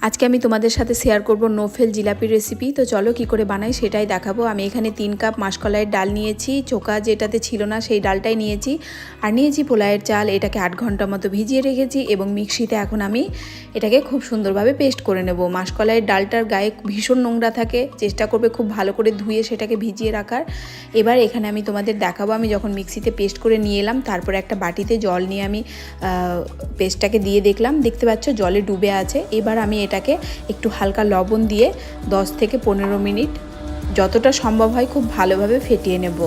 আজকে আমি তোমাদের সাথে শেয়ার করব নোফেল জিলাপির রেসিপি। তো চলো কি করে বানাই সেটাই দেখাবো। আমি এখানে 3 কাপ মাসকলাইয়ের ডাল নিয়েছি, চোকা যেটাতে ছিল না সেই ডালটাই নিয়েছি, আর নিয়েছি পোলাওয়ের চাল। এটাকে 8 ঘন্টা মতো ভিজিয়ে রেখেছি এবং মিক্সিতে এখন আমি এটাকে খুব সুন্দরভাবে পেস্ট করে নেব। মাসকলাইয়ের ডালটার গায়ে ভীষণ নোংরা থাকে, চেষ্টা করবে খুব ভালো করে ধুয়ে সেটাকে ভিজিয়ে রাখার। এবার এখানে আমি তোমাদের দেখাবো আমি যখন মিক্সিতে পেস্ট করে নিয়ে এলাম, তারপরে একটা বাটিতে জল নিয়ে আমি পেস্টটাকে দিয়ে দেখতে পাচ্ছ জলে ডুবে আছে। এবার আমি এটাকে একটু হালকা লবণ দিয়ে 10 থেকে 15 মিনিট যতটা সম্ভব হয় খুব ভালোভাবে ফেটিয়ে নেব।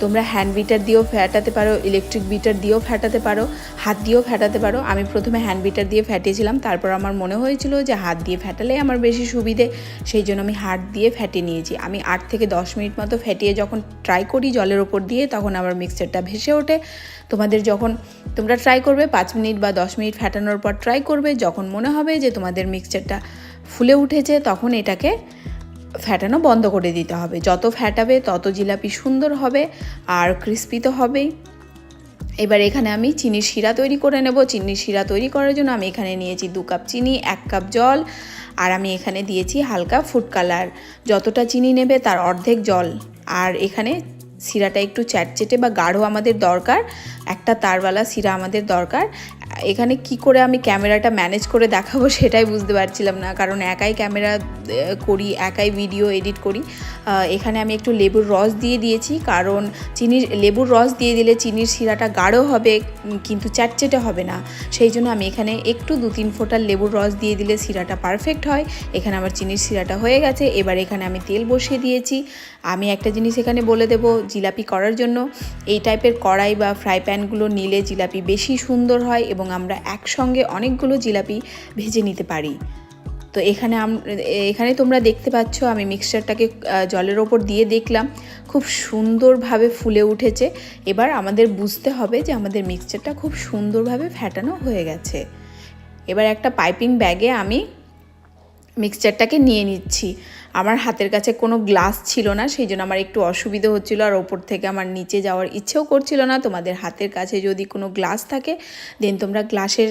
তোমরা হ্যান্ড বিটার দিয়েও ফেটাতে পারো, ইলেকট্রিক বিটার দিয়েও ফেটাতে পারো, হাত দিয়েও ফেটাতে পারো। আমি প্রথমে হ্যান্ড বিটার দিয়ে ফেটিয়েছিলাম, তারপর আমার মনে হয়েছিল যে হাত দিয়ে ফেটালে আমার বেশি সুবিধে, সেই জন্য আমি হাত দিয়ে ফেটিয়ে নিয়েছি। আমি 8 থেকে 10 মিনিট মতো ফেটিয়ে যখন ট্রাই করি জলের ওপর দিয়ে, তখন আমার মিক্সচারটা ভেসে ওঠে। তোমরা ট্রাই করবে 5 মিনিট বা 10 মিনিট ফেটানোর পর ট্রাই করবে, যখন মনে হবে যে তোমাদের মিক্সচারটা ফুলে উঠেছে তখন এটাকে ফেটানো বন্ধ করে দিতে হবে। যত ফেটাবে তত জিলাপি সুন্দর হবে আর ক্রিস্পি তো হবেই। এবার এখানে আমি চিনির শিরা তৈরি করে নেব। চিনির শিরা তৈরি করার জন্য আমি এখানে নিয়েছি 2 কাপ চিনি, 1 কাপ জল, আর আমি এখানে দিয়েছি হালকা ফুড কালার। যতটা চিনি নেবে তার অর্ধেক জল। আর এখানে শিরাটা একটু চ্যাটচেটে বা গাঢ় আমাদের দরকার, একটা তারওয়ালা শিরা আমাদের দরকার। এখানে কি করে আমি ক্যামেরাটা ম্যানেজ করে দেখাবো সেটাই বুঝতে পারছিলাম না, কারণ একাই ক্যামেরা করি, একাই ভিডিও এডিট করি। এখানে আমি একটু লেবুর রস দিয়ে দিয়েছি, কারণ লেবুর রস দিয়ে দিলে চিনির শিরাটা গাঢ় হবে কিন্তু চ্যাটচেটে হবে না। সেই জন্য আমি এখানে একটু 2-3 ফোঁটা লেবুর রস দিয়ে দিলে শিরাটা পারফেক্ট হয়। এখানে আমার চিনির শিরাটা হয়ে গেছে। এবার এখানে আমি তেল বসিয়ে দিয়েছি। আমি একটা জিনিস এখানে বলে দেব, জিলাপি করার জন্য এই টাইপের কড়াই বা ফ্রাই প্যানগুলো নিলে জিলাপি বেশি সুন্দর হয় এবং আমরা একসঙ্গে অনেকগুলো জিলাপি ভেজে নিতে পারি। তো এখানে তোমরা দেখতে পাচ্ছ আমি মিক্সচারটাকে জলের ওপর দিয়ে দেখলাম খুব সুন্দরভাবে ফুলে উঠেছে। এবার আমাদের বুঝতে হবে যে আমাদের মিক্সচারটা খুব সুন্দরভাবে ফেটানো হয়ে গেছে। এবার একটা পাইপিং ব্যাগে আমি মিক্সচারটাকে নিয়ে নিচ্ছি। আমার হাতের কাছে কোনো গ্লাস ছিল না, সেই জন্য আমার একটু অসুবিধা হচ্ছিলো, আর ওপর থেকে আমার নিচে যাওয়ার ইচ্ছেও করছিল না। তোমাদের হাতের কাছে যদি কোনো গ্লাস থাকে দেন তোমরা গ্লাসের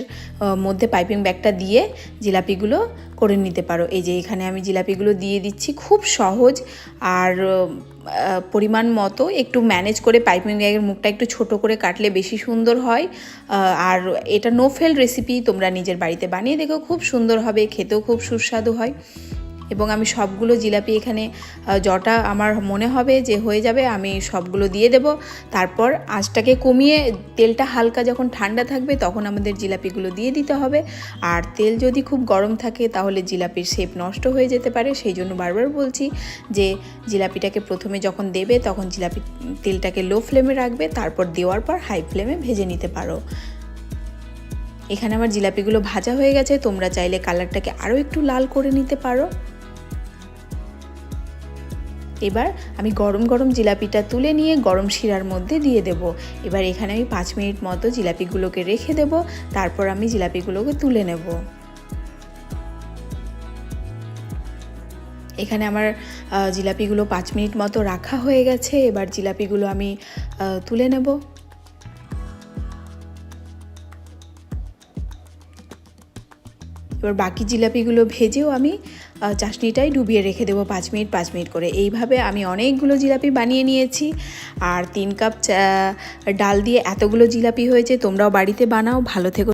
মধ্যে পাইপিং ব্যাগটা দিয়ে জিলাপিগুলো করে নিতে পারো। এই যে এখানে আমি জিলাপিগুলো দিয়ে দিচ্ছি, খুব সহজ আর পরিমাণ মতো একটু ম্যানেজ করে পাইপিং ব্যাগের মুখটা একটু ছোট করে কাটলে বেশি সুন্দর হয়। আর এটা নো ফেল রেসিপি, তোমরা নিজের বাড়িতে বানিয়ে দেখো, খুব সুন্দর হবে, খেতেও খুব সুস্বাদু হয়। এবং আমি সবগুলো জিলাপি এখানে যটা আমার মনে হবে যে হয়ে যাবে আমি সবগুলো দিয়ে দেব। তারপর আঁচটাকে কমিয়ে তেলটা হালকা যখন ঠান্ডা থাকবে তখন আমাদের জিলাপিগুলো দিয়ে দিতে হবে। আর তেল যদি খুব গরম থাকে তাহলে জিলাপির শেপ নষ্ট হয়ে যেতে পারে, সেই জন্য বারবার বলছি যে জিলাপিটাকে প্রথমে যখন দেবে তখন তেলটাকে লো ফ্লেমে রাখবে, তারপর দেওয়ার পর হাই ফ্লেমে ভেজে নিতে পারো। এখানে আমার জিলাপিগুলো ভাজা হয়ে গেছে। তোমরা চাইলে কালারটাকে আরও একটু লাল করে নিতে পারো। এবার আমি গরম গরম জিলাপিটা তুলে নিয়ে গরম শিরার মধ্যে দিয়ে দেব। এবার এখানে আমি 5 মিনিট মতো জিলাপিগুলোকে রেখে দেব, তারপর আমি জিলাপিগুলোকে তুলে নেব। এখানে আমার জিলাপিগুলো 5 মিনিট মতো রাখা হয়ে গেছে। এবার জিলাপিগুলো আমি তুলে নেব। এবার বাকি জিলাপিগুলো ভেজেও আমি চাশনিটাই ডুবিয়ে রেখে দেবো 5 মিনিট করে। এইভাবে আমি অনেকগুলো জিলাপি বানিয়ে নিয়েছি। আর 3 কাপ ডাল দিয়ে এতগুলো জিলাপি হয়েছে। তোমরাও বাড়িতে বানাও। ভালো থেকো।